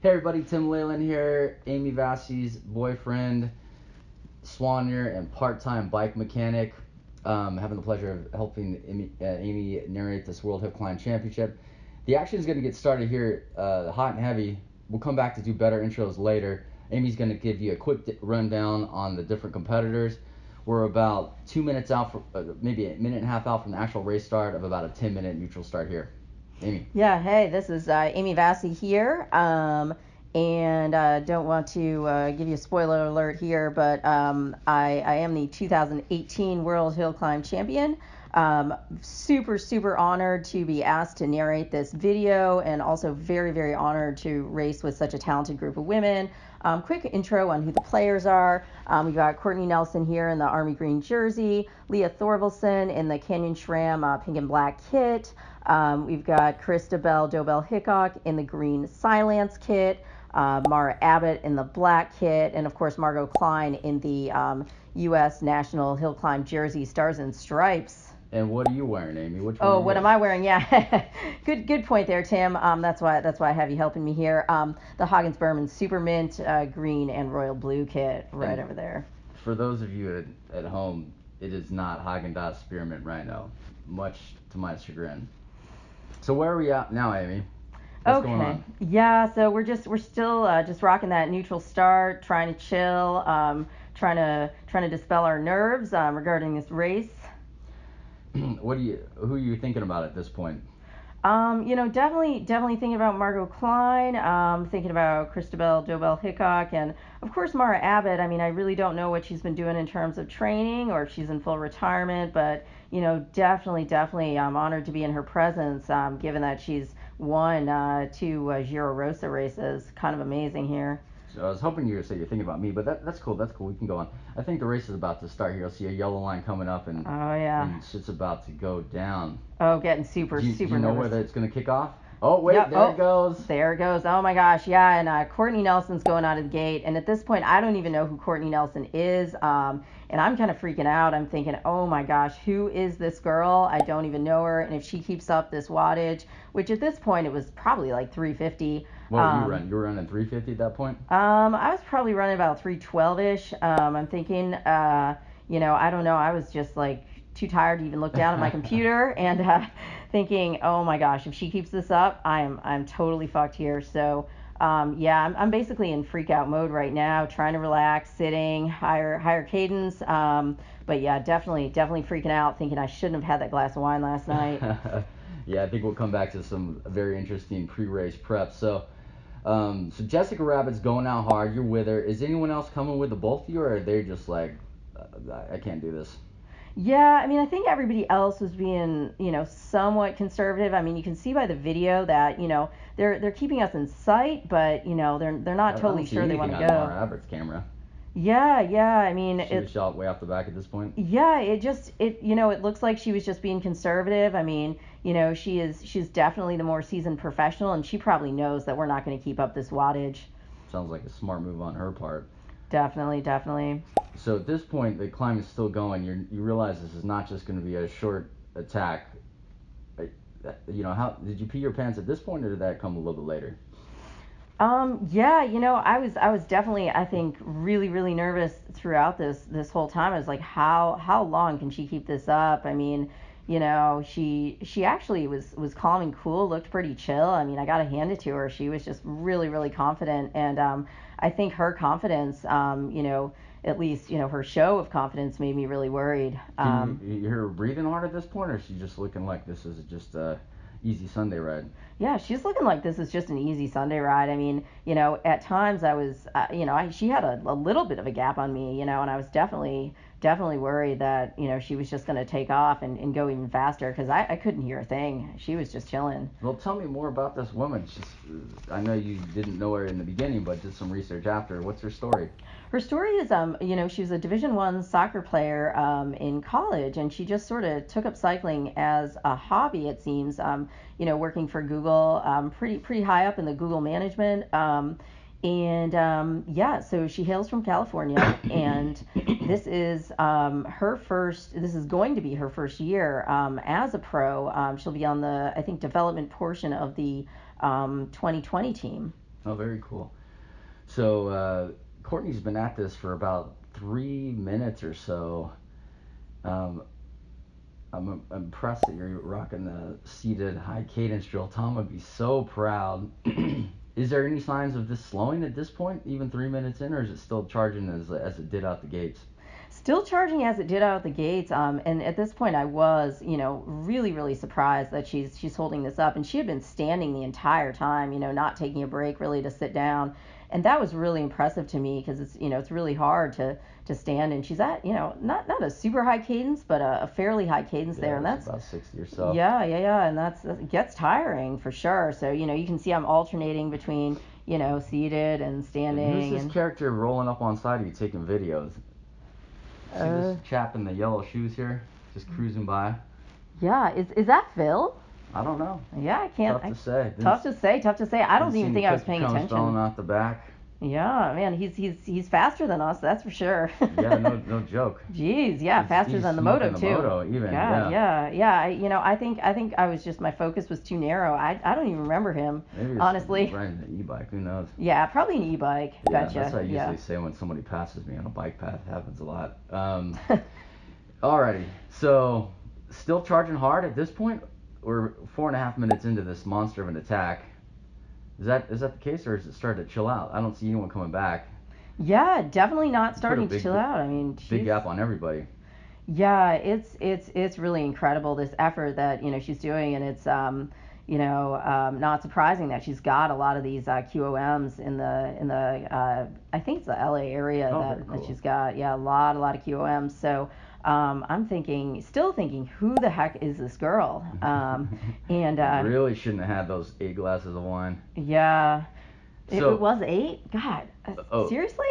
Hey everybody, Tim Leyland here, Aimee Vassee's boyfriend, Swanner, and part-time bike mechanic. Having the pleasure of helping Aimee narrate this World Hillclimb Championship. The action is going to get started here, hot and heavy. We'll come back to do better intros later. Aimee's going to give you a quick rundown on the different competitors. We're about 2 minutes out, maybe a minute and a half out from the actual race start of about a 10-minute neutral start here. Aimee. Yeah, hey, this is Aimee Vassee here, and don't want to give you a spoiler alert here, but I am the 2018 World Hill Climb Champion. Super honored to be asked to narrate this video, and also very honored to race with such a talented group of women. Quick intro on who the players are. We've got Courtney Nelson here in the Army Green jersey, Leah Thorvaldsen in the Canyon SRAM pink and black kit. We've got KRISTABELDOEBEL-HICKOK in the green Silence kit, MARAABBOTT in the black kit, and of course MARGOTCLYNE in the U.S. National Hill Climb jersey, Stars and Stripes. And what are you wearing, Aimee? Which one? Oh, what am I wearing? Yeah, good point there, Tim. That's why I have you helping me here. The Hagens Berman Super Mint green and royal blue kit right over there. For those of you at home, it is not Haagen-Dazs Spearmint Rhino, much to my chagrin. So where are we at now, Aimee? What's going on? Yeah, so we're still just rocking that neutral start, trying to chill, trying to dispel our nerves regarding this race. Who are you thinking about at this point? Definitely thinking about MARGOTCLYNE, thinking about KRISTABELDOEBEL-HICKOK, and of course MARAABBOTT. I mean, I really don't know what she's been doing in terms of training, or if she's in full retirement, but definitely I'm honored to be in her presence, given that she's won 2 Giro Rosa races. Kind of amazing here. So I was hoping you would say you're thinking about me, but that's cool. We can go on. I think the race is about to start here. I'll see a yellow line coming up, and oh yeah, and shit's about to go down. Oh, getting super do you know nervous. where it's gonna kick off? Oh wait, yep. There it goes. There it goes. Oh my gosh, yeah. And Courtney Nelson's going out of the gate, and at this point, I don't even know who Courtney Nelson is. And I'm kind of freaking out. I'm thinking, oh my gosh, who is this girl? I don't even know her. And if she keeps up this wattage, which at this point it was probably like 350. What were you running? You were running 350 at that point? I was probably running about 312-ish. I'm thinking, I don't know. I was just like too tired to even look down at my computer, and thinking, oh my gosh, if she keeps this up, I'm totally fucked here. So yeah, I'm basically in freak out mode right now, trying to relax, sitting, higher cadence. But yeah, definitely freaking out, thinking I shouldn't have had that glass of wine last night. Yeah, I think we'll come back to some very interesting pre-race prep. So Jessica Rabbit's going out hard. You're with her. Is anyone else coming with the both of you, or are they just like, I can't do this? Yeah, I mean, I think everybody else was being, somewhat conservative. I mean, you can see by the video that, they're keeping us in sight, but, they're not totally sure they want to go. MARAABBOTT's camera. Yeah, I mean, she was shot way off the back at this point. Yeah, it looks like she was just being conservative. I mean, she's definitely the more seasoned professional, and she probably knows that we're not going to keep up this wattage. Sounds like a smart move on her part. Definitely. So at this point, the climb is still going. You realize this is not just going to be a short attack. How did you pee your pants at this point, or did that come a little bit later? Yeah, I was definitely, I think, really nervous throughout this whole time. I was like, how long can she keep this up? I mean, she actually was calm and cool, looked pretty chill. I mean, I got to hand it to her. She was just really confident, and I think her confidence, at least, her show of confidence made me really worried. Can you hear her breathing hard at this point, or is she just looking like this is just a easy Sunday ride? Yeah, she's looking like this is just an easy Sunday ride. I mean, at times I was, she had a little bit of a gap on me, and I was definitely worried that, she was just going to take off and go even faster, because I couldn't hear a thing. She was just chilling. Well, tell me more about this woman. I know you didn't know her in the beginning, but did some research after. What's her story? Her story is, she was a Division I soccer player in college, and she just sort of took up cycling as a hobby, it seems, working for Google, pretty high up in the Google management. Yeah, so she hails from California, and this is going to be her first year as a pro. She'll be on the, I think, development portion of the 2020 team. Oh, very cool. So Courtney's been at this for about 3 minutes or so. Um, I'm impressed that you're rocking the seated high cadence drill. Tom would be so proud. Is there any signs of this slowing at this point, even 3 minutes in, or is it still charging as it did out the gates? Still charging as it did out the gates. And at this point, I was, really, really surprised that she's holding this up. And she had been standing the entire time, not taking a break really to sit down. And that was really impressive to me because it's really hard to stand. And she's at, not a super high cadence, but a fairly high cadence there. And that's about 60 or so. Yeah. And it gets tiring for sure. So, you can see I'm alternating between, seated and standing. And who's this character rolling up on side of you taking videos? See this chap in the yellow shoes here, just cruising by? Yeah, is that Phil? I don't know. Yeah, I can't. Tough to say. I don't even think I was paying attention. Falling out the back. Yeah, man, he's faster than us, that's for sure. Yeah, no joke. Jeez, yeah, faster than the moto too. Moto even. God, yeah. I think I was just, my focus was too narrow. I don't even remember him. Maybe it's honestly. Riding an e-bike, who knows? Yeah, probably an e-bike. Yeah, Gotcha. That's what I usually say when somebody passes me on a bike path. It happens a lot. Alrighty, so still charging hard at this point. We're 4.5 minutes into this monster of an attack. Is that the case, or is it starting to chill out? I don't see anyone coming back. Yeah, definitely not starting to chill out. I mean, big gap on everybody. Yeah, it's really incredible, this effort that she's doing, and it's not surprising that she's got a lot of these QOMs in the I think it's the LA area that she's got. Yeah, a lot of QOMs. So I'm still thinking, who the heck is this girl? And really shouldn't have had those 8 glasses of wine. Yeah, so, it was 8. God, seriously?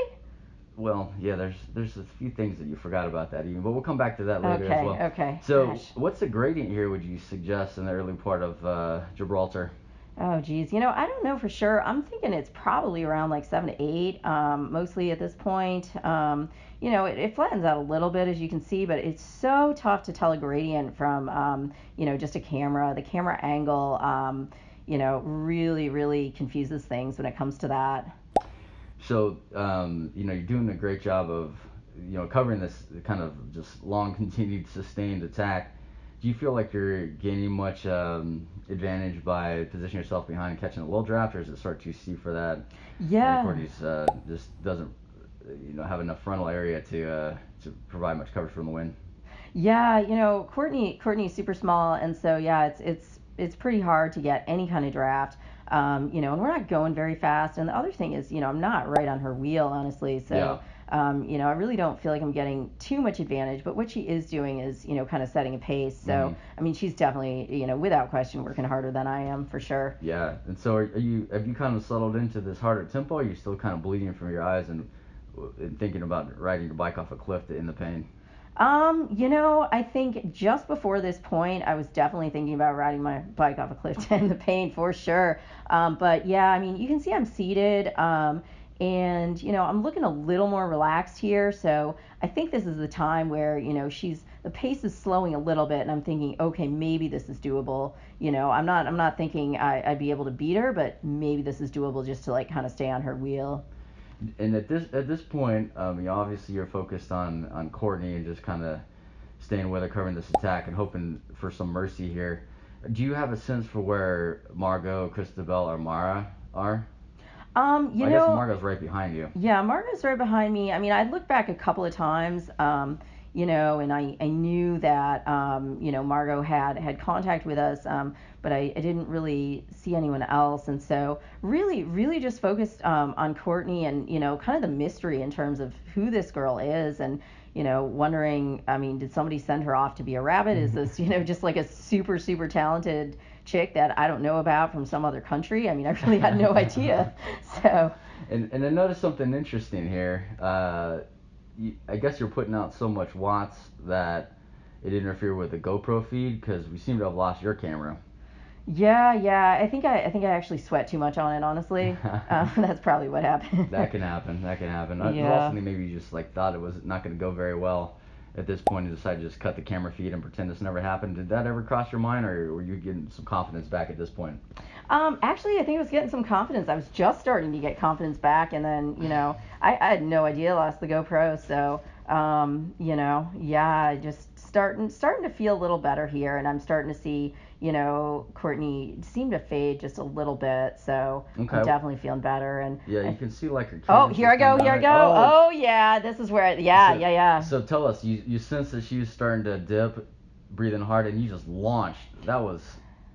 Well, yeah, there's a few things that you forgot about that even, but we'll come back to that later as well. Okay. So, what's the gradient here, would you suggest, in the early part of Gibraltar? Oh, geez. I don't know for sure. I'm thinking it's probably around like 7 to 8, mostly at this point. It flattens out a little bit, as you can see, but it's so tough to tell a gradient from, just a camera. The camera angle, really, really confuses things when it comes to that. So, you're doing a great job of, covering this kind of just long, continued, sustained attack. Do you feel like you're gaining much advantage by positioning yourself behind and catching a little draft, or is it sort of too steep for that? Yeah. Courtney's just doesn't, have enough frontal area to provide much coverage from the wind. Yeah, Courtney's super small, and so yeah, it's pretty hard to get any kind of draft. And we're not going very fast. And the other thing is, I'm not right on her wheel, honestly. So, yeah. I really don't feel like I'm getting too much advantage. But what she is doing is, kind of setting a pace. So, Mm-hmm. I mean, she's definitely, without question, working harder than I am, for sure. Yeah. And so have you kind of settled into this harder tempo? Or are you still kind of bleeding from your eyes and thinking about riding your bike off a cliff in the pain? I think just before this point, I was definitely thinking about riding my bike off a cliff to end the pain, for sure. But yeah, I mean, you can see I'm seated, and, I'm looking a little more relaxed here. So I think this is the time where, the pace is slowing a little bit, and I'm thinking, okay, maybe this is doable. I'm not thinking I'd be able to beat her, but maybe this is doable just to like kind of stay on her wheel. And at this point, obviously you're focused on Courtney and just kind of staying with her, covering this attack, and hoping for some mercy here. Do you have a sense for where Margot, KRISTABEL, or Mara are? I guess Margot's right behind you. Yeah, Margot's right behind me. I mean, I looked back a couple of times, and I knew that, Margot had contact with us, but I didn't really see anyone else. And so really, really just focused on Courtney and, kind of the mystery in terms of who this girl is, and, wondering, I mean, did somebody send her off to be a rabbit? Is this, just like a super, super talented chick that I don't know about from some other country? I mean, I really had no idea. So. And I noticed something interesting here. I guess you're putting out so much watts that it interfered with the GoPro feed, because we seem to have lost your camera. Yeah. I think I actually sweat too much on it, honestly. That's probably what happened. That can happen. Yeah. I also think maybe you just thought it was not going to go very well at this point and decide to just cut the camera feed and pretend this never happened. Did that ever cross your mind, or were you getting some confidence back at this point? Actually, I think I was getting some confidence. I was just starting to get confidence back, and then, I had no idea I lost the GoPro, so, just starting to feel a little better here, and I'm starting to see, Courtney seemed to fade just a little bit, so Okay. I'm definitely feeling better. And yeah, you can see like her. Oh, here I go. Oh, yeah, this is where. Yeah. So tell us, you sense that she was starting to dip, breathing hard, and you just launched. That was,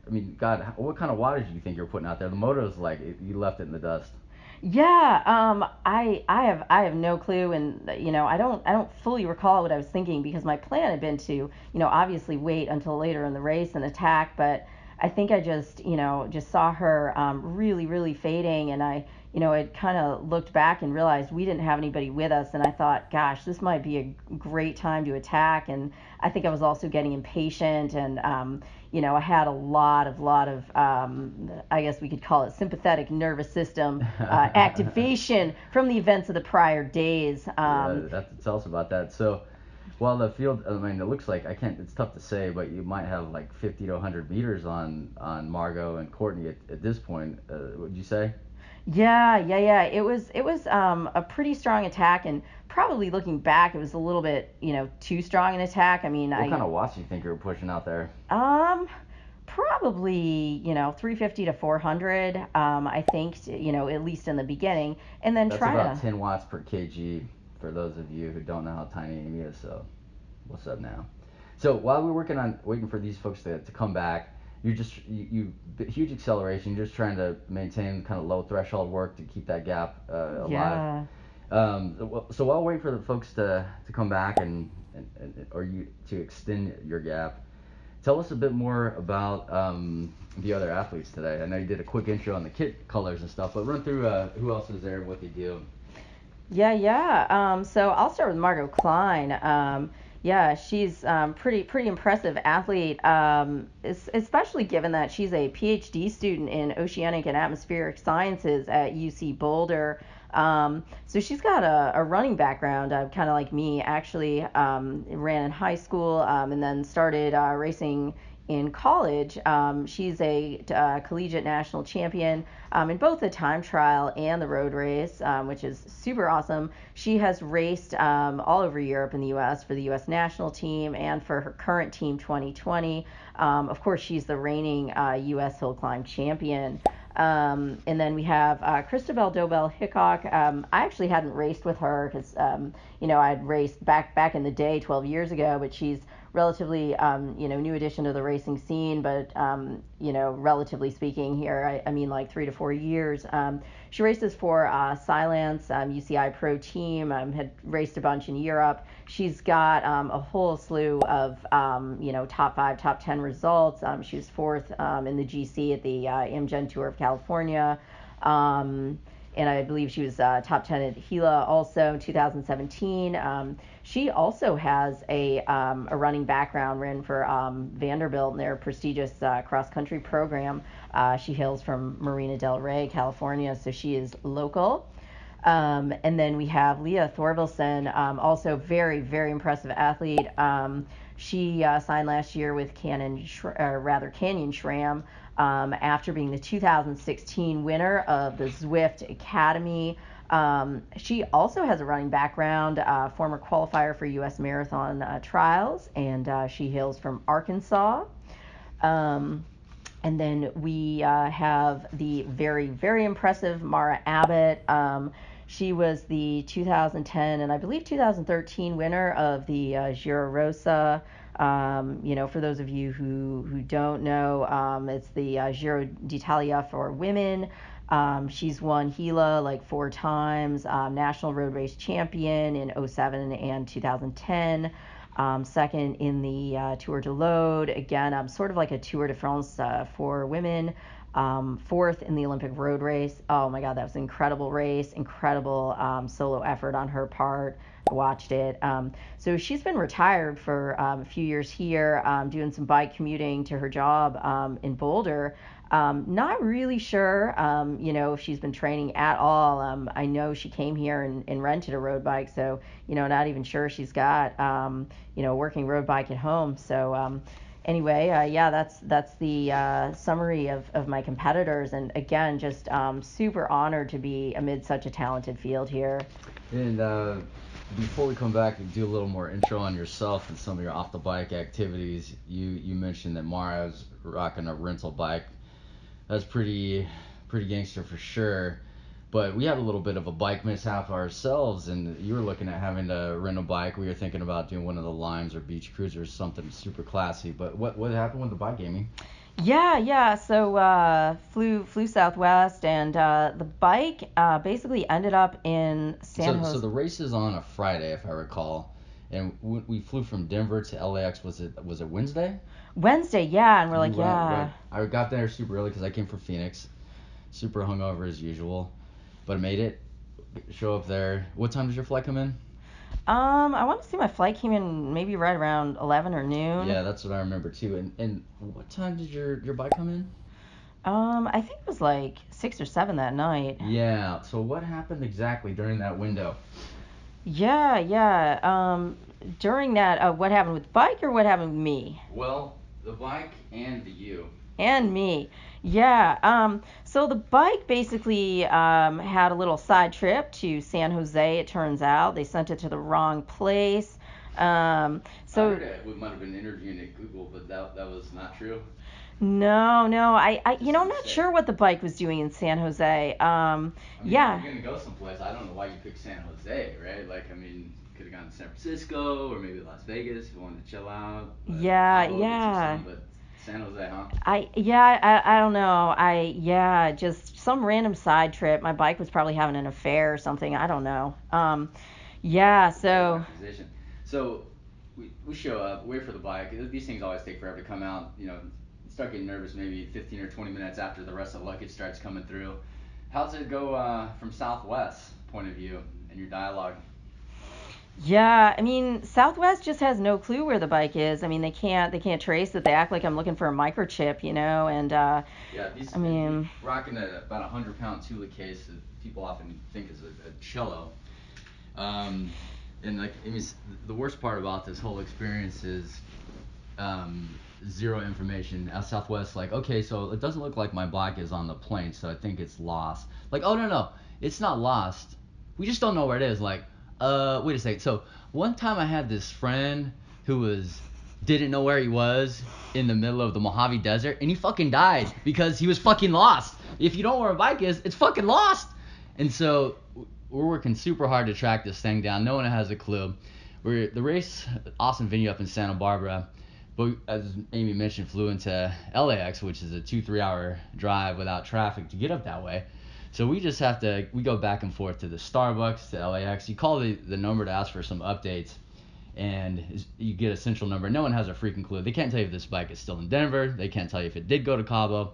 I mean, God, what kind of wattage do you think you're putting out there? The moto's like you left it in the dust. Yeah, I have no clue, and I don't fully recall what I was thinking, because my plan had been to obviously wait until later in the race and attack, but I think I just saw her really fading, and I had kind of looked back and realized we didn't have anybody with us, and I thought, gosh, this might be a great time to attack, and I think I was also getting impatient, and I had a lot of I guess we could call it sympathetic nervous system activation from the events of the prior days. Tell us about that. So, while the field, I mean, it looks like it's tough to say, but you might have like 50 to 100 meters on Margot and Courtney at this point. Would you say? Yeah. It was a pretty strong attack, and probably looking back, it was a little bit too strong an attack. I mean, what kind of watts do you think you were pushing out there? Probably 350 to 400. I think at least in the beginning, and then that's about 10 watts per kg for those of you who don't know how tiny Aimee is. So, what's up now? So while we're waiting for these folks to come back, you huge acceleration. You're just trying to maintain kind of low threshold work to keep that gap alive. Yeah. So while waiting for the folks to come back or you to extend your gap, tell us a bit more about the other athletes today. I know you did a quick intro on the kit colors and stuff, but run through who else is there and what they do. Yeah. So I'll start with MARGOTCLYNE. Yeah, she's pretty impressive athlete, especially given that she's a PhD student in oceanic and atmospheric sciences at UC Boulder. So she's got a running background, kind of like me, actually. Ran in high school, and then started racing in college. She's a collegiate national champion in both the time trial and the road race, which is super awesome. She has raced all over Europe and the U.S. for the U.S. national team and for her current team 2020. Of course, she's the reigning U.S. Hillclimb champion. And then we have KRISTABELDOEBEL-HICKOK. I actually hadn't raced with her because, I'd raced back in the day 12 years ago, but she's relatively, new addition to the racing scene, but, relatively speaking here, I mean like 3 to 4 years. She races for Silence, UCI Pro Team, had raced a bunch in Europe. She's got a whole slew of, top 5, top 10 results. She was 4th in the GC at the Amgen Tour of California. And I believe she was top 10 at Gila also in 2017. She also has a running background, ran for Vanderbilt in their prestigious cross-country program. She hails from Marina del Rey, California, so she is local. And then we have Leah Thorvilson, also very, very impressive athlete. She signed last year with Canyon SRAM after being the 2016 winner of the Zwift Academy. She also has a running background, former qualifier for U.S. Marathon trials, and she hails from Arkansas. And then we have the very, very impressive MARAABBOTT. She was the 2010 and I believe 2013 winner of the Giro Rosa. For those of you who don't know, it's the Giro d'Italia for women. She's won Gila like 4 times, national road race champion in 2007 and 2010. Second in the Tour de l'Aude, again, sort of like a Tour de France for women. 4th in the Olympic road race. Oh my God, that was an incredible race, incredible solo effort on her part. I watched it. So she's been retired for a few years here, doing some bike commuting to her job in Boulder. Not really sure, if she's been training at all. I know she came here and rented a road bike, so, not even sure she's got, a working road bike at home. So, anyway, yeah, that's the summary of my competitors. And again, just super honored to be amid such a talented field here. And before we come back and do a little more intro on yourself and some of your off-the-bike activities, you mentioned that Mara's rocking a rental bike. That's pretty gangster for sure. But we had a little bit of a bike mishap ourselves, and you were looking at having to rent a bike. We were thinking about doing one of the Limes or Beach Cruisers, something super classy. But what happened with the bike, Aimee? Yeah. So flew Southwest, and the bike basically ended up in San Jose. So the race is on a Friday, if I recall, and we flew from Denver to LAX. Was it Wednesday? Wednesday, yeah, and we're like, yeah. Right. I got there super early because I came from Phoenix, super hungover as usual, but I made it. Show up there. What time did your flight come in? I want to say my flight came in maybe right around 11 or noon. Yeah, that's what I remember too. And what time did your bike come in? I think it was like 6 or 7 that night. Yeah. So what happened exactly during that window? Yeah. During that, what happened with the bike or what happened with me? Well, the bike and you. And me. Yeah. So the bike basically had a little side trip to San Jose, it turns out. They sent it to the wrong place. So I heard it might have been interviewing at Google, but that was not true. No. I'm not sure what the bike was doing in San Jose. Yeah. Yeah. If you're going to go someplace, I don't know why you picked San Jose, right? Like, I mean, could have gone to San Francisco or maybe Las Vegas if you wanted to chill out. Yeah. But San Jose, huh? I don't know. Just some random side trip. My bike was probably having an affair or something. I don't know. So. So we show up, wait for the bike. These things always take forever to come out. Start getting nervous maybe 15 or 20 minutes after the rest of the luggage starts coming through. How's it go from Southwest's point of view and your dialogue? Yeah, I mean, Southwest just has no clue where the bike is. I mean, they can't trace it. They act like I'm looking for a microchip, and yeah, I mean, rocking about 100-pound Tula case that people often think is a cello. And like, I mean, the worst part about this whole experience is zero information. Southwest, like, okay, so it doesn't look like my bike is on the plane, so I think it's lost. Like, oh no, it's not lost. We just don't know where it is. Like, wait a second. So one time I had this friend who didn't know where he was in the middle of the Mojave Desert, and he fucking died because he was fucking lost. If you don't know where a bike is, it's fucking lost. And so we're working super hard to track this thing down. No one has a clue. The race, awesome venue up in Santa Barbara, but as Aimee mentioned, flew into LAX, which is a 2-3 hour drive without traffic to get up that way. So we just we go back and forth to the Starbucks, to LAX. You call the number to ask for some updates, and you get a central number. No one has a freaking clue. They can't tell you if this bike is still in Denver. They can't tell you if it did go to Cabo.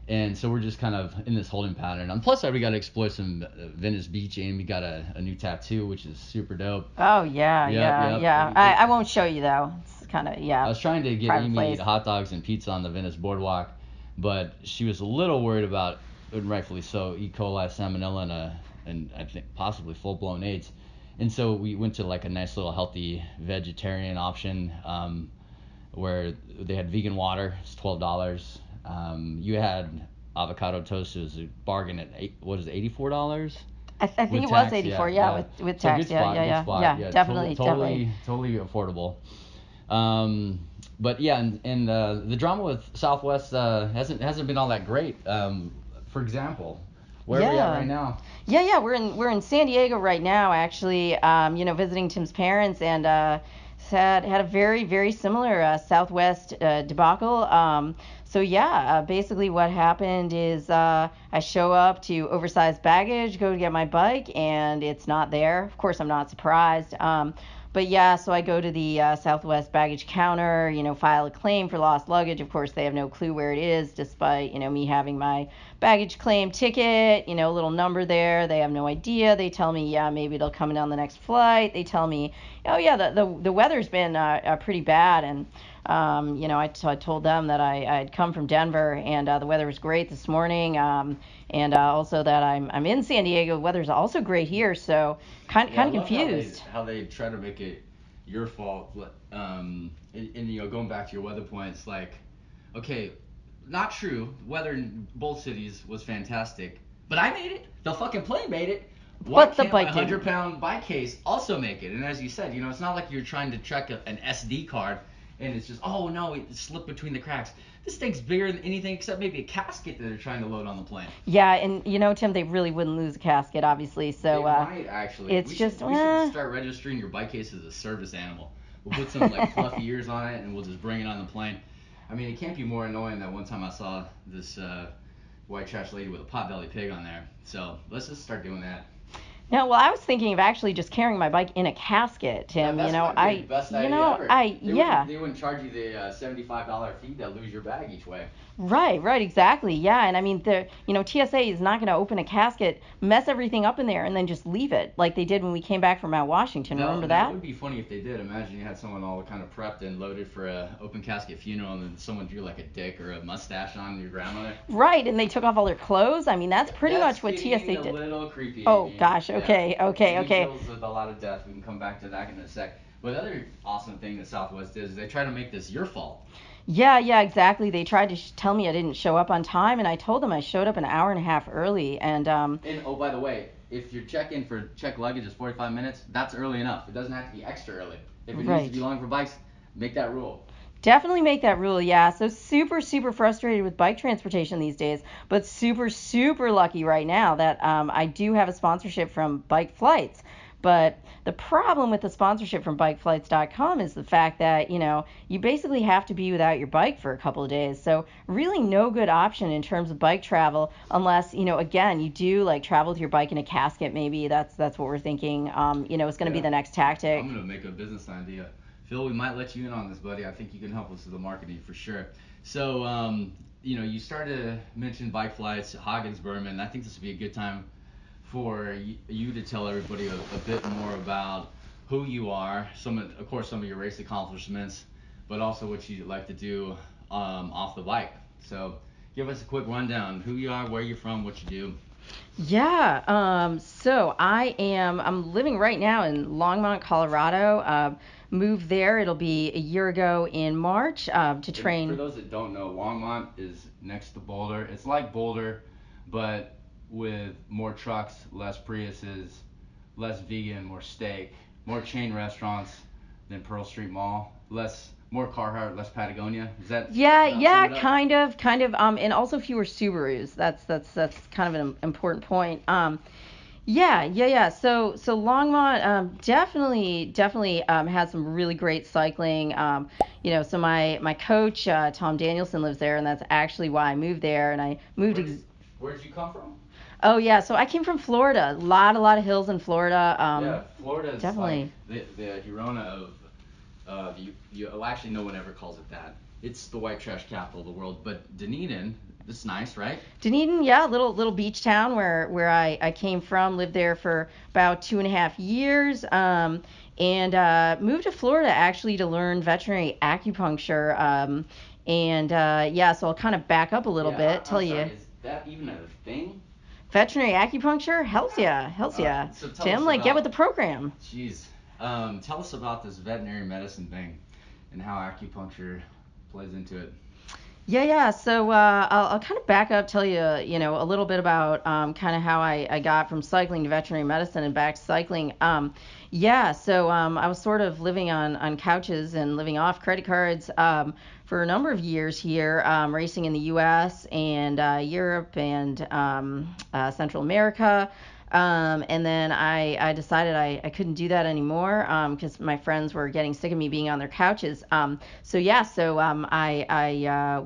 And so we're just kind of in this holding pattern. And plus, we got to explore some Venice Beach, and we got a new tattoo, which is super dope. Oh, yeah. I won't show you, though. It's kind of, yeah. I was trying to get Aimee to eat hot dogs and pizza on the Venice boardwalk, but she was a little worried about, and rightfully so, E. coli, salmonella, and I think possibly full-blown AIDS. And so we went to like a nice little healthy vegetarian option where they had vegan water. It's $12. You had avocado toast. It was a bargain at $84? I think it was 84, yeah. With tax, so good spot. Yeah, definitely. Totally affordable. But yeah, and the drama with Southwest hasn't been all that great. For example, where are we at right now? Yeah, we're in San Diego right now, actually. Visiting Tim's parents, and had a very, very similar Southwest debacle. So yeah, basically what happened is I show up to oversized baggage, go to get my bike, and it's not there. Of course, I'm not surprised. But yeah, so I go to the Southwest baggage counter, file a claim for lost luggage. Of course, they have no clue where it is, despite, me having my baggage claim ticket, a little number there. They have no idea. They tell me, yeah, maybe it'll come in on the next flight. They tell me, oh yeah, the weather's been pretty bad, and I told them that I'd come from Denver, and the weather was great this morning, and also that I'm in San Diego. The weather's also great here, so kind of confused. How they try to make it your fault, and going back to your weather points, like, okay, not true. Weather in both cities was fantastic, but I made it. The fucking plane made it. Why But the can't my bike didn't. 100-pound bike case also make it? And as you said, it's not like you're trying to check an SD card and it's just, oh no, it slipped between the cracks. This thing's bigger than anything except maybe a casket that they're trying to load on the plane. Yeah, and Tim, they really wouldn't lose a casket, obviously. So They might actually. it's we just should start registering your bike case as a service animal. We'll put some like fluffy ears on it and we'll just bring it on the plane. I mean, it can't be more annoying than one time I saw this white trash lady with a potbelly pig on there. So let's just start doing that. No, well, I was thinking of actually just carrying my bike in a casket, Tim. That's the best idea ever. They wouldn't charge you the $75 fee to lose your bag each way. Right, exactly. Yeah, and I mean, TSA is not going to open a casket, mess everything up in there, and then just leave it like they did when we came back from Mount Washington. Remember that? That would be funny if they did. Imagine you had someone all kind of prepped and loaded for a open casket funeral, and then someone drew like a dick or a mustache on your grandmother. Right, and they took off all their clothes. I mean, that's pretty much what TSA did. A little creepy. Oh gosh. Okay. Deals with a lot of death. We can come back to that in a sec. But the other awesome thing that Southwest did is they try to make this your fault. Yeah, exactly. They tried to tell me I didn't show up on time, and I told them I showed up an hour and a half early. And oh, by the way, if your check-in for check luggage is 45 minutes, that's early enough. It doesn't have to be extra early. If it needs to be long for bikes, make that rule. Definitely make that rule, yeah. So super frustrated with bike transportation these days, but super lucky right now that I do have a sponsorship from Bike Flights. But the problem with the sponsorship from bikeflights.com is the fact that, you basically have to be without your bike for a couple of days. So really no good option in terms of bike travel unless, again, you do like travel with your bike in a casket maybe. That's what we're thinking. It's going to be the next tactic. I'm going to make a business idea. Phil, we might let you in on this, buddy. I think you can help us with the marketing for sure. So, you started to mention Bike Flights, Hagens Berman. I think this would be a good time for you to tell everybody a bit more about who you are, some of your race accomplishments, but also what you like to do off the bike. So give us a quick rundown, who you are, where you're from, what you do. Yeah, so I'm living right now in Longmont, Colorado. Moved there, it'll be a year ago in March to train. For those that don't know, Longmont is next to Boulder. It's like Boulder, but with more trucks, less Priuses, less vegan, more steak, more chain restaurants than Pearl Street Mall, more Carhartt, less Patagonia. Is that? Yeah, kind of. And also fewer Subarus. That's kind of an important point. Yeah. So Longmont definitely has some really great cycling. So my coach Tom Danielson lives there, and that's actually why I moved there. And I moved. Where did you come from? Oh yeah, so I came from Florida. A lot of hills in Florida. Florida is definitely like the Girona of actually no one ever calls it that. It's the white trash capital of the world. But Dunedin, this is nice, right? Dunedin, yeah, little beach town where I came from. Lived there for about 2.5 years. And moved to Florida actually to learn veterinary acupuncture. So I'll kind of back up a little bit. Is that even a thing? Veterinary acupuncture? Hells yeah. So Tim, get with the program. Jeez. Tell us about this veterinary medicine thing and how acupuncture plays into it. Yeah. So I'll kind of back up, tell you, a little bit about kind of how I got from cycling to veterinary medicine and back to cycling. So I was sort of living on couches and living off credit cards for a number of years here, racing in the U.S. and Europe and Central America. And then I decided I couldn't do that anymore because my friends were getting sick of me being on their couches. I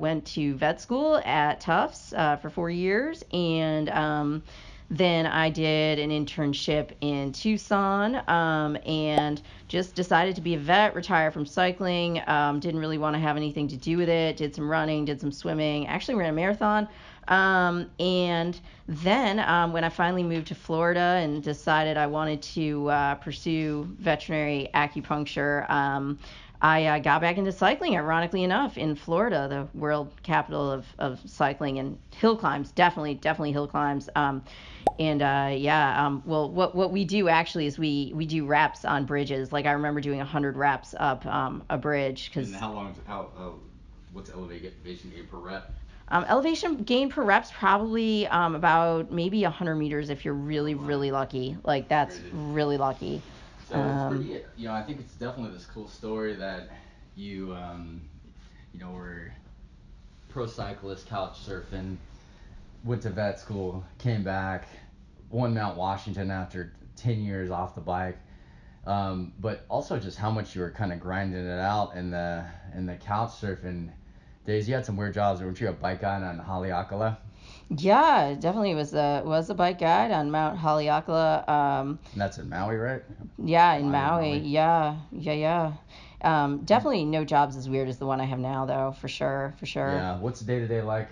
went to vet school at Tufts for 4 years, and then I did an internship in Tucson, and just decided to be a vet, retire from cycling. Didn't really want to have anything to do with it. Did some running, did some swimming, actually ran a marathon. And then when I finally moved to Florida and decided I wanted to pursue veterinary acupuncture, I got back into cycling, ironically enough, in Florida, the world capital of cycling, and hill climbs, definitely hill climbs. Well, what we do actually is we do reps on bridges. Like I remember doing 100 reps up a bridge. And how long? What's elevation gain per rep? Elevation gain per reps probably about maybe 100 meters if you're really lucky. Like that's really lucky. So it's pretty. I think it's definitely this cool story that you were pro cyclist, couch surfing, went to vet school, came back, won Mount Washington after 10 years off the bike. But also just how much you were kind of grinding it out in the couch surfing days. You had some weird jobs. Weren't you a bike guide on Haleakala? Yeah, definitely was a bike guide on Mount Haleakala. And that's in Maui, right? Yeah, in Maui. Yeah. Definitely no jobs as weird as the one I have now, though, for sure. Yeah. What's day-to-day life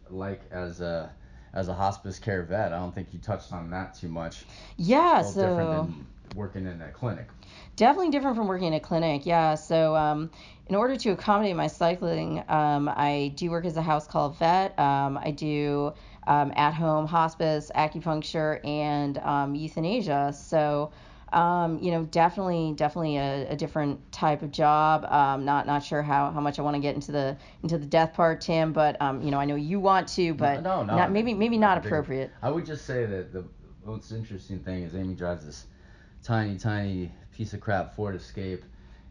like as a hospice care vet? I don't think you touched on that too much. Yeah, so different than working in a clinic. Definitely different from working in a clinic, yeah. So in order to accommodate my cycling, I do work as a house call vet. I do at-home hospice, acupuncture, and euthanasia. So definitely a different type of job. Not sure how much I want to get into the death part, Tim, but I know you want to, but no, maybe not appropriate. I would just say that the most interesting thing is Aimee drives this tiny piece of crap Ford Escape,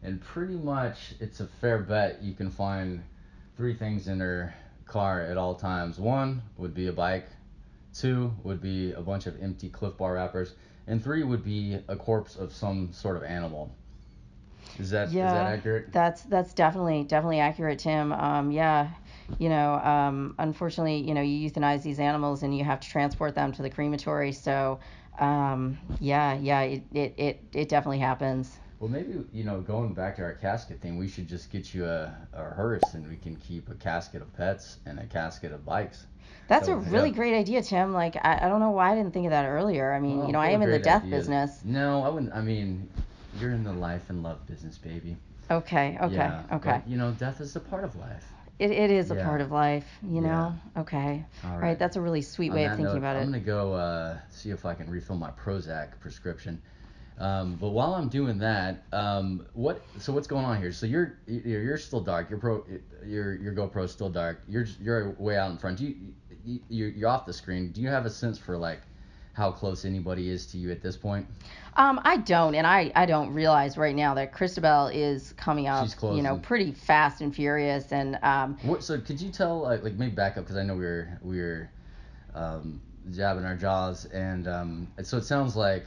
and pretty much it's a fair bet you can find 3 things in her car at all times. 1 would be a bike, 2 would be a bunch of empty Cliff Bar wrappers, and 3 would be a corpse of some sort of animal. Is that accurate? That's definitely accurate, Tim. Unfortunately, you euthanize these animals and you have to transport them to the crematory. So, it definitely happens. Well, maybe, going back to our casket thing, we should just get you a hearse, and we can keep a casket of pets and a casket of bikes. That's a really great idea, Tim. Like, I don't know why I didn't think of that earlier. I mean, I am in the death business. No, I wouldn't. I mean, you're in the life and love business, baby. Okay. Yeah, but, death is a part of life. It is a part of life, know? Okay. All right. That's a really sweet way of thinking about it. I'm going to go see if I can refill my Prozac prescription. But while I'm doing that, what's going on here? So you're still dark. Your GoPro's still dark. You're way out in front. You're off the screen. Do you have a sense for like how close anybody is to you at this point? I don't, and I don't realize right now that Christabel is coming up, pretty fast and furious, and So could you tell, like maybe back up, because I know we were jabbing our jaws, and so it sounds like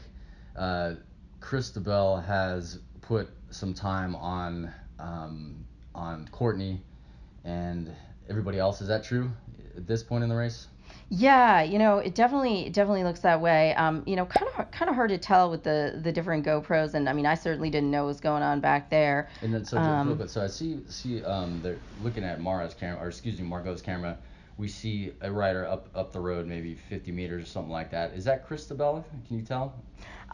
Christabel has put some time on Courtney and everybody else. Is that true at this point in the race? Yeah, it definitely looks that way. Kind of hard to tell with the different GoPros, and I mean, I certainly didn't know what was going on back there. And then so I see they're looking at Margot's camera. We see a rider up the road, maybe 50 meters or something like that. Is that Christabel? Can you tell?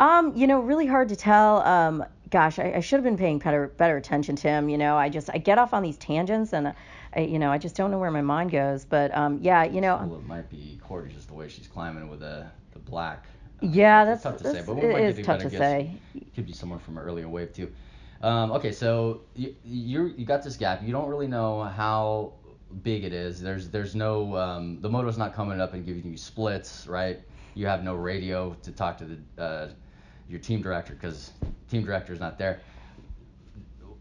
Really hard to tell. Gosh, I should have been paying better attention to him. I get off on these tangents, and I just don't know where my mind goes. But Well, it might be Courtney, just the way she's climbing with the black. That's tough to say, but it is tough to say. Could be someone from an earlier wave too. Okay, so you got this gap. You don't really know how big it is. There's no the moto's not coming up and giving you splits, right? You have no radio to talk to your team director, because team director is not there.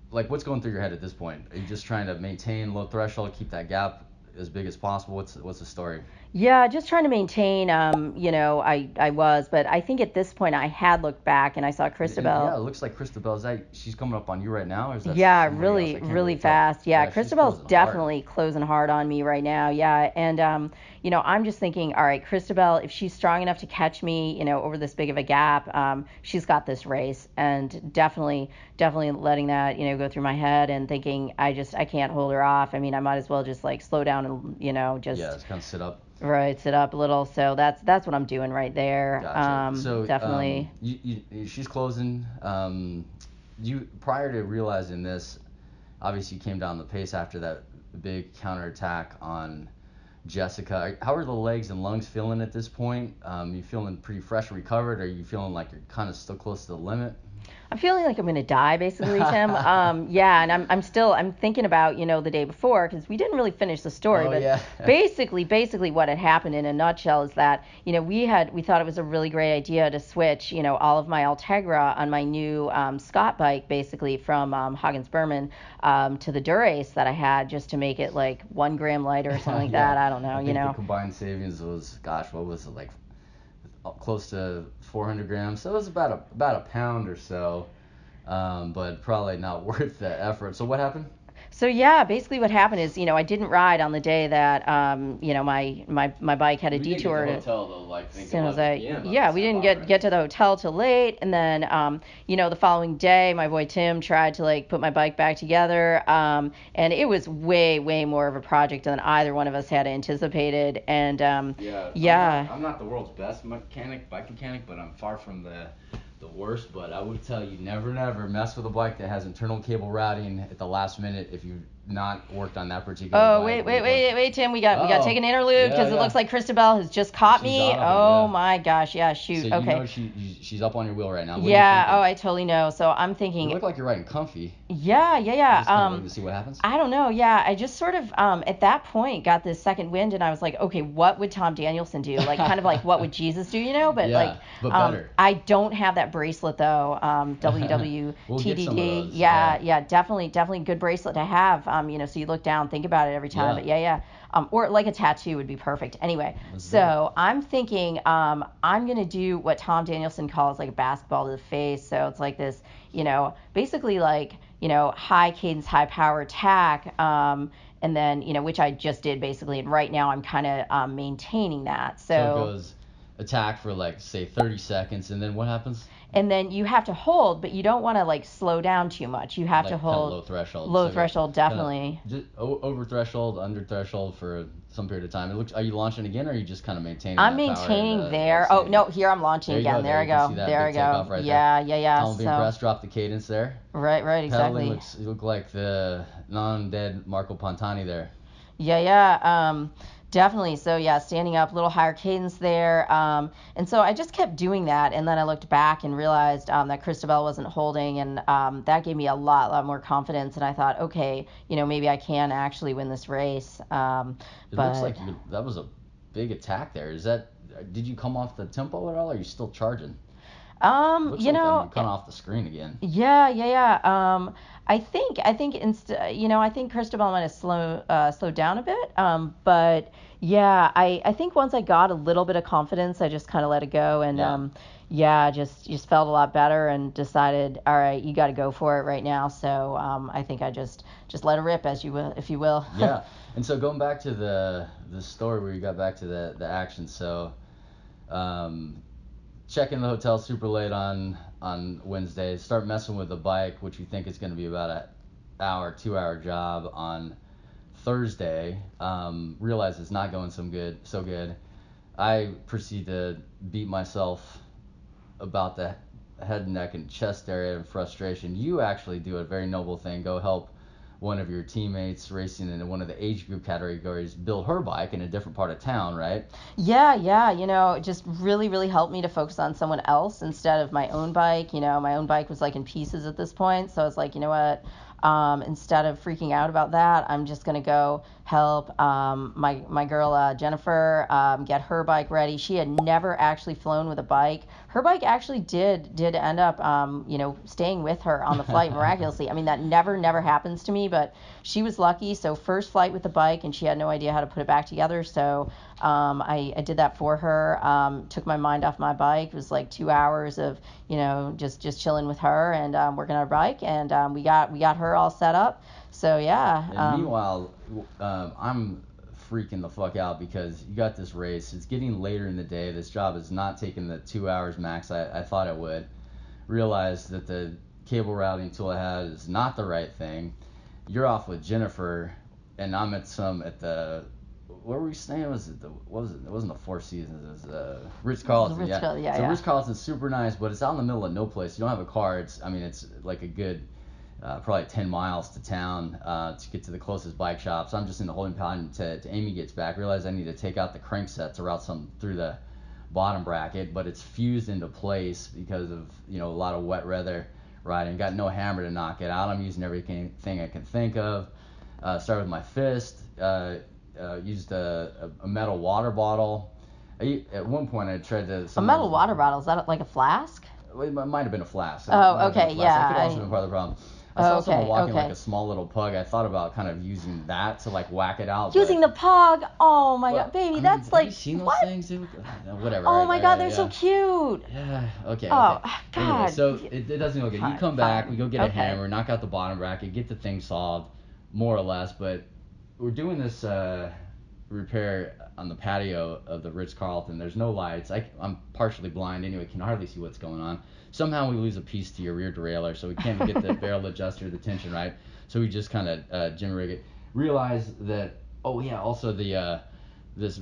Like, what's going through your head at this point? Are you just trying to maintain low threshold, keep that gap as big as possible? What's the story? Yeah, just trying to maintain. I was, but I think at this point I had looked back and I saw Yeah, Christabel. it looks like Christabel. Is that she's coming up on you right now, or is that Yeah, somebody else? really, I can't really really tell. fast. Yeah, Yeah, she's Christabel's closing hard. definitely closing hard on me right now. Yeah, and I'm just thinking, all right, Christabel, if she's strong enough to catch me, over this big of a gap, she's got this race, and definitely letting that, go through my head and thinking, I can't hold her off. I mean, I might as well just like slow down and, Yeah, just just kind of sit up. right, sit up a little. So that's what I'm doing right there. Gotcha. So, Definitely. she's closing. You prior to realizing this, obviously you came down the pace after that big counterattack on Jessica. How are the legs and lungs feeling at this point? You feeling pretty fresh and recovered? Or are you feeling like you're kind of still close to the limit? I'm feeling like I'm gonna die, basically, Tim. Yeah, and I'm thinking about, the day before, because we didn't really finish the story, Oh but yeah. basically what had happened in a nutshell is that, we thought it was a really great idea to switch, all of my Ultegra on my new Scott bike, basically from Hagens Berman to the Durace that I had, just to make it like 1 gram lighter or something like Yeah. that. I don't know, I think the combined savings was, gosh, what was it, like close to 400 grams? So it was about a pound or so, but probably not worth the effort. So what happened? So yeah, basically what happened is, I didn't ride on the day that, my bike had a We didn't get detour to the to hotel though, like I think San 11 Jose. p.m. Yeah, we didn't get to the hotel till late, and then, the following day, my boy Tim tried to like put my bike back together, and it was way more of a project than either one of us had anticipated, and Yeah. I'm not the world's best bike mechanic, but I'm far from the worst. But I would tell you, never mess with a bike that has internal cable routing at the last minute if you've not worked on that particular Oh, bike. wait, Tim, we got to take an interlude because it looks like Christabel has just caught She's me. out of it, Oh yeah. my gosh, yeah, shoot. So you Okay. know she's up on your wheel right now. What Yeah, are you thinking? I totally know. So I'm thinking, You look like you're riding comfy. yeah. You're just kind of waiting to see what happens. I don't know. Yeah, I just sort of at that point got this second wind, and I was like, okay, what would Tom Danielson do? Like, kind of like what would Jesus do, But Yeah, but better. I don't have that bracelet though. WWTDD. We'll get some of those, Yeah, definitely good bracelet to have. So you look down, think about it every time. But yeah. Or like a tattoo would be perfect. Anyway, so I'm thinking I'm gonna do what Tom Danielson calls like a basketball to the face. So it's like this, basically like, high cadence, high power attack, and then, which I just did basically, and right now I'm kind of maintaining that. So it goes attack for like say 30 seconds, and then what happens? And then you have to hold, but you don't want to like slow down too much. You have like to hold low threshold. Low threshold, definitely. Just over threshold, under threshold for some period of time. It looks. Are you launching again, or are you just kind of maintaining? I'm that maintaining power there. Oh no, here I'm launching again. There I go. There I go. Right yeah. Don't be impressed. Drop the cadence there. Right, exactly. Pedaling you look like the non-dead Marco Pantani there. Yeah. Definitely. So yeah, standing up, a little higher cadence there. And so I just kept doing that, and then I looked back and realized that Christabel wasn't holding, and that gave me a lot more confidence. And I thought, okay, maybe I can actually win this race. It looks like that was a big attack there. Did you come off the tempo at all, or are you still charging? Looks like you're kind of off the screen again. Yeah. I think I think Christabel might have slowed down a bit. But yeah, I think once I got a little bit of confidence, I just kind of let it go, and just felt a lot better and decided, all right, you got to go for it right now. So I think I just let it rip, as you will, if you will. Yeah. And so going back to the story where you got back to the action, so check in the hotel super late on Wednesday, start messing with the bike, which you think is going to be about an 2-hour job on Thursday. Realize it's not going so good. I proceed to beat myself about the head, neck, and chest area in frustration. You actually do a very noble thing. Go help one of your teammates racing in one of the age group categories build her bike in a different part of town, right? Yeah, it just really helped me to focus on someone else instead of my own bike. My own bike was like in pieces at this point, so I was like, you know what, instead of freaking out about that, I'm just going to go help my girl Jennifer get her bike ready. She had never actually flown with a bike. Her bike actually did end up staying with her on the flight miraculously. I mean, that never happens to me, but she was lucky. So first flight with the bike, and she had no idea how to put it back together. So I did that for her. Took my mind off my bike. It was like 2 hours of just chilling with her and working on our bike, and we got her all set up. So yeah. And meanwhile, I'm freaking the fuck out because you got this race. It's getting later in the day. This job is not taking the 2 hours max I thought it would. Realized that the cable routing tool I had is not the right thing. You're off with Jennifer, and I'm at the. Where were we staying? It wasn't the Four Seasons. It was the Ritz-Carlton. So Ritz-Carlton's super nice, but it's out in the middle of no place. You don't have a car. It's like a good probably 10 miles to town to get to the closest bike shop. So I'm just in the holding pattern to Aimee gets back. Realize I need to take out the crankset to route some through the bottom bracket, but it's fused into place because of a lot of wet weather riding. Got no hammer to knock it out. I'm using everything I can think of. Started with my fist. Used a metal water bottle. At one point I tried to. A metal water bottle, is that like a flask? It might have been a flask. Oh, okay, yeah. That could also be part of the problem. I saw someone walking like a small little pug. I thought about kind of using that to like whack it out. Using the pug? Oh my god, baby, that's like. Have you seen those what? things? Whatever. Oh my god, they're so cute. Yeah. Okay. Oh god. Anyway, so it doesn't go good. You come back, we go get a hammer, knock out the bottom bracket, get the thing solved, more or less. But we're doing this repair on the patio of the Ritz-Carlton. There's no lights. I'm partially blind anyway, can hardly see what's going on. Somehow we lose a piece to your rear derailleur, so we can't get the barrel adjuster, the tension right. So we just kind of jim rig it. Realize that also this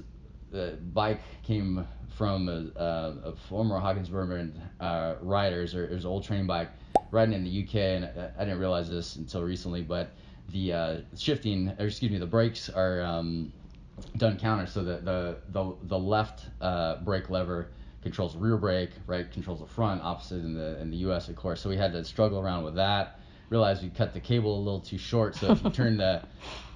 bike came from a former Hawkins-Bourbon riders or his old training bike riding in the UK, and I didn't realize this until recently, but the the brakes are done counter, so that the left brake lever controls rear brake, right controls the front, opposite in the US, of course. So we had to struggle around with that. Realized we cut the cable a little too short, so if you turned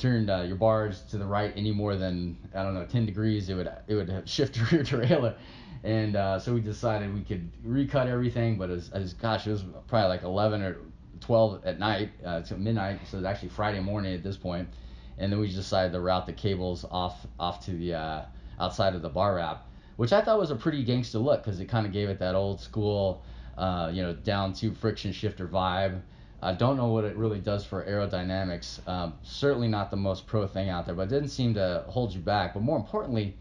your bars to the right any more than 10 degrees, it would shift your rear derailleur. And so we decided we could recut everything, but it was probably like 11 or 12 at night, to midnight, so it's actually Friday morning at this point. And then we decided to route the cables off to the outside of the bar wrap, which I thought was a pretty gangster look because it kind of gave it that old school, down tube friction shifter vibe. I don't know what it really does for aerodynamics. Certainly not the most pro thing out there, but it didn't seem to hold you back. But more importantly,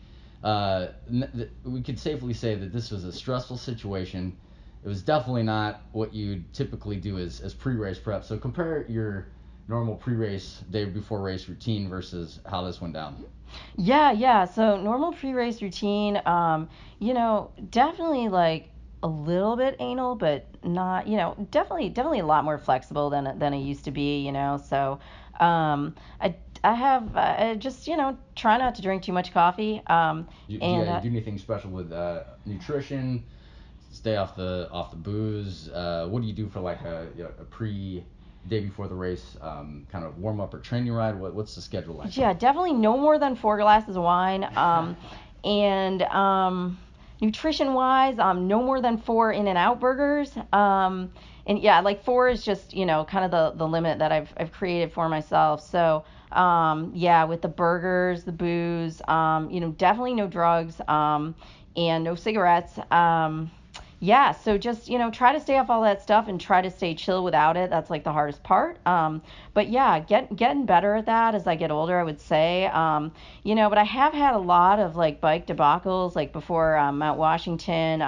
we could safely say that this was a stressful situation. It was definitely not what you'd typically do as pre-race prep. So compare your normal pre-race, day before race routine versus how this went down. Yeah. So normal pre-race routine, definitely like a little bit anal, but not, definitely a lot more flexible than it used to be, So I just try not to drink too much coffee. Do you do anything special with nutrition? Stay off the booze. What do you do for like a day before the race, kind of warm up or training ride? What's the schedule like? Yeah, definitely no more than 4 glasses of wine. And nutrition wise, no more than 4 In-N-Out burgers. And yeah, like 4 is just kind of the limit that I've created for myself. So with the burgers, the booze, definitely no drugs, and no cigarettes. So just, try to stay off all that stuff and try to stay chill without it. That's like the hardest part. But yeah, getting better at that as I get older, I would say. But I have had a lot of like bike debacles, like before Mount Washington.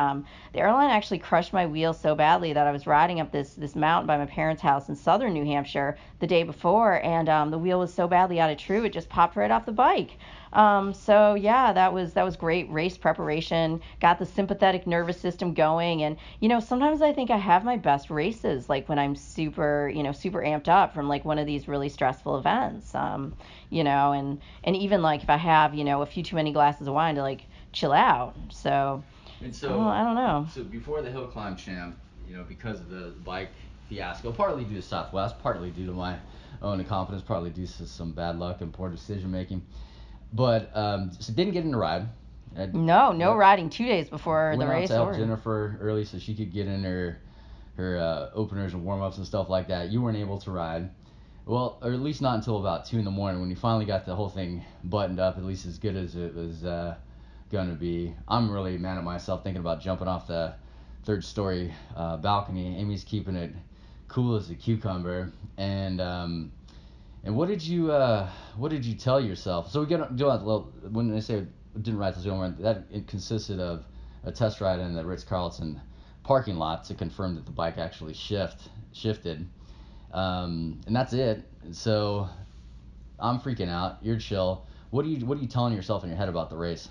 The airline actually crushed my wheel so badly that I was riding up this mountain by my parents' house in southern New Hampshire the day before, and the wheel was so badly out of true, it just popped right off the bike. That was great race preparation, got the sympathetic nervous system going. And, sometimes I think I have my best races, like when I'm super amped up from like one of these really stressful events, and even like if I have, a few too many glasses of wine to like chill out. So, I don't know. So before the Hillclimb champ, because of the bike fiasco, partly due to Southwest, partly due to my own incompetence, partly due to some bad luck and poor decision making. But so didn't get in the ride. No riding 2 days before the Went out race. to help Or Jennifer early so she could get in her openers and warm ups and stuff like that. You weren't able to ride. Well, or at least not until about 2 in the morning when you finally got the whole thing buttoned up, at least as good as it was going to be. I'm really mad at myself thinking about jumping off the third story balcony. Aimee's keeping it cool as a cucumber. And what did you tell yourself? So we get when they say didn't ride till 2 in the morning, that it consisted of a test ride in the Ritz-Carlton parking lot to confirm that the bike actually shifted. And that's it. So I'm freaking out. You're chill. What are you telling yourself in your head about the race?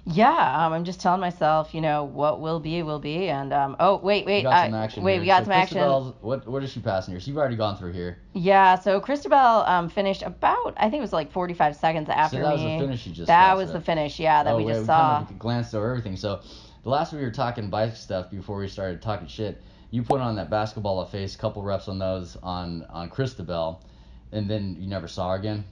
Yeah, I'm just telling myself, what will be will be. And oh wait, We got some action here. we got So some action. What is she passing here? So you've already gone through here. Yeah, so Christabel finished about, I think it was like 45 seconds after me. So that was the finish you just That passed, was right? the finish, yeah, that we just we saw. kind of glanced over everything. So the last we were talking bike stuff before we started talking shit. You put on that basketball of face, couple reps on those on Christabel, and then you never saw her again.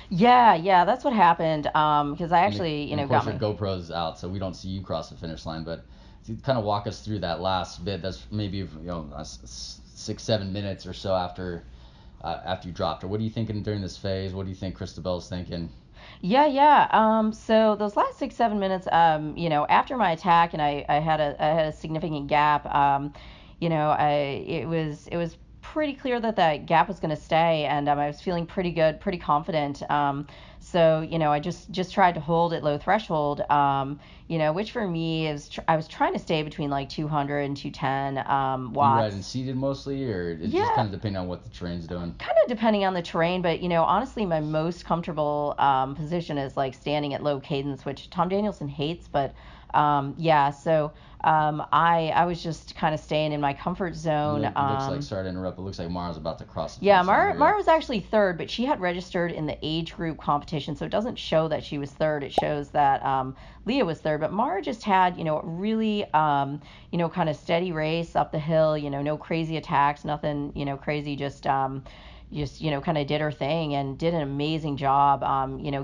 Yeah, that's what happened. Because I actually, of course, your GoPro's out, so we don't see you cross the finish line. But to kind of walk us through that last bit, that's maybe 6-7 minutes or so after you dropped her. What are you thinking during this phase? What do you think Christabel's thinking? Yeah. So those last 6-7 minutes, after my attack, and I had a significant gap. It was pretty clear that gap was going to stay, and I was feeling pretty good, pretty confident. So I just tried to hold at low threshold, which for me is I was trying to stay between like 200 and 210 watts. You riding seated mostly, or it's just kind of depending on what the terrain's doing? Kind of depending on the terrain, but honestly, my most comfortable position is like standing at low cadence, which Tom Danielson hates, but so I was just kind of staying in my comfort zone. Looks like, sorry to interrupt, it looks like Mara's about to cross the finish. Yeah, Mara was actually third, but she had registered in the age group competition, so it doesn't show that she was third. It shows that Leah was third, but Mara just had, a really, kind of steady race up the hill, no crazy attacks, nothing, crazy, just kind of did her thing and did an amazing job,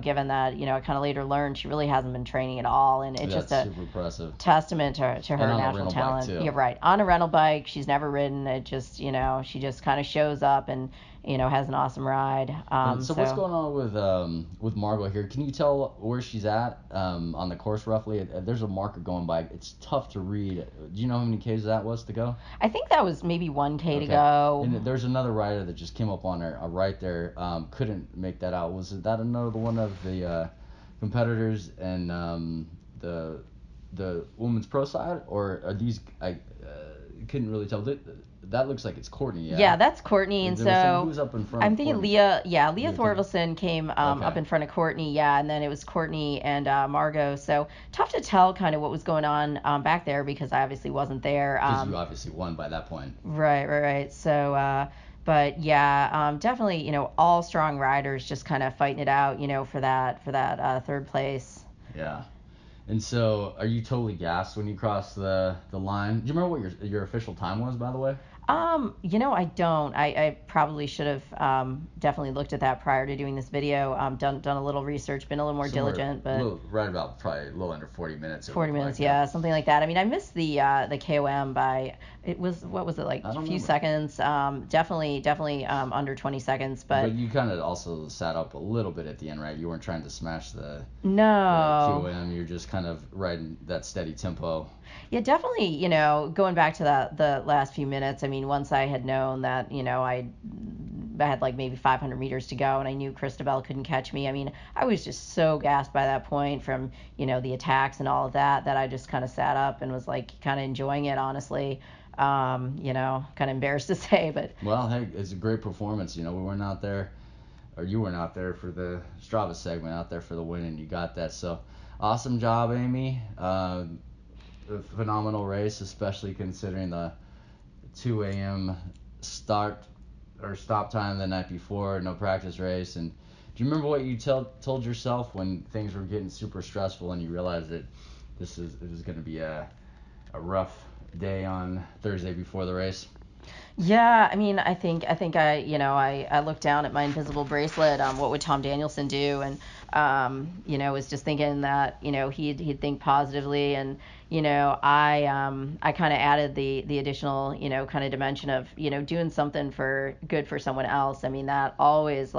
given that, I kind of later learned she really hasn't been training at all, and it's just a super impressive testament to her natural talent. You're right. On a rental bike, she's never ridden. It just, she just kind of shows up and, has an awesome ride. So what's going on with Margot here? Can you tell where she's at on the course roughly? There's a marker going by. It's tough to read. Do you know how many Ks that was to go? I think that was maybe 1K to go. And there's another rider that just came up on her right there. Couldn't make that out. Was that another one of the competitors and the women's pro side, or are these? I couldn't really tell. That looks like it's Courtney. Yeah, that's Courtney, and so who's up in front? I'm thinking Leah. Yeah, Leah Thorvilson came up in front of Courtney. Yeah, and then it was Courtney and Margot. So tough to tell kind of what was going on back there because I obviously wasn't there. Because you obviously won by that point. Right. So. But yeah, definitely, all strong riders just kind of fighting it out, for that third place. Yeah. And so, are you totally gassed when you cross the line? Do you remember what your official time was, by the way? I don't. I probably should have definitely looked at that prior to doing this video. Done a little research, been a little more diligent, but right about probably a little under 40 minutes. 40 minutes, yeah, something like that. I mean, I missed the KOM by what was it like a few seconds? Definitely under 20 seconds, but you kind of also sat up a little bit at the end, right? You weren't trying to smash the KOM. You're just kind of riding that steady tempo. Yeah, definitely, going back to the last few minutes, I mean, once I had known that, I had like maybe 500 meters to go and I knew Christabel couldn't catch me. I mean, I was just so gassed by that point from, the attacks and all of that I just kind of sat up and was like kind of enjoying it, honestly. Kind of embarrassed to say, but. Well, hey, it's a great performance. We weren't out there, or you weren't out there for the Strava segment, out there for the win, and you got that. So, awesome job, Aimee. A phenomenal race, especially considering the 2 a.m. start or stop time the night before, no practice race. And do you remember what you told yourself when things were getting super stressful and you realized that it was going to be a rough day on Thursday before the race? Yeah, I mean, I looked down at my invisible bracelet. What would Tom Danielson do? And was just thinking that he'd think positively, and I kind of added the additional kind of dimension of doing something for good for someone else. I mean, that always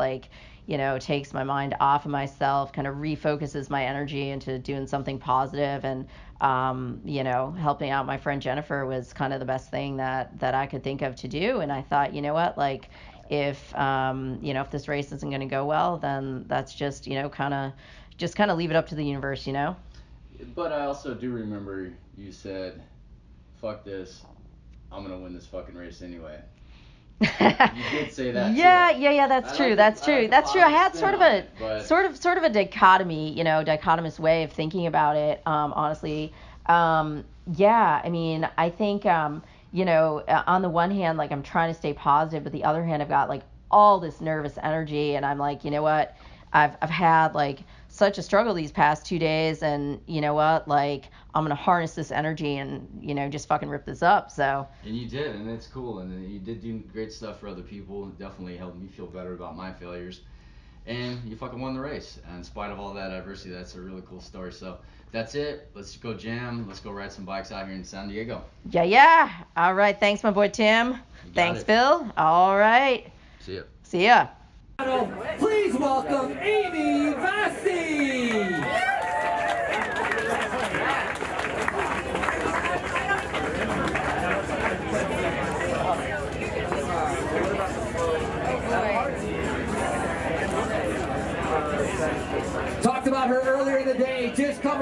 takes my mind off of myself, kind of refocuses my energy into doing something positive, and helping out my friend Jennifer was kind of the best thing that I could think of to do. And I thought, if this race isn't going to go well, then that's just kind of leave it up to the universe. But I also do remember you said, "Fuck this, I'm gonna win this fucking race anyway." You did say that. Yeah, that's true. That's true. I had sort of a but... sort of a dichotomous way of thinking about it. Honestly, yeah. I mean, I think on the one hand, like, I'm trying to stay positive, but the other hand, I've got like all this nervous energy, and I'm like, I've had like such a struggle these past 2 days, and like, I'm gonna harness this energy and just fucking rip this up. So. And you did, and it's cool, and you did do great stuff for other people. It definitely helped me feel better about my failures, and you fucking won the race. And in spite of all that adversity, that's a really cool story. So that's it. Let's go jam. Let's go ride some bikes out here in San Diego. Yeah. All right. Thanks, my boy Tim. Thanks, Phil. All right. See ya. Please welcome Aimee Vassee. Talked about her earlier in the day, just coming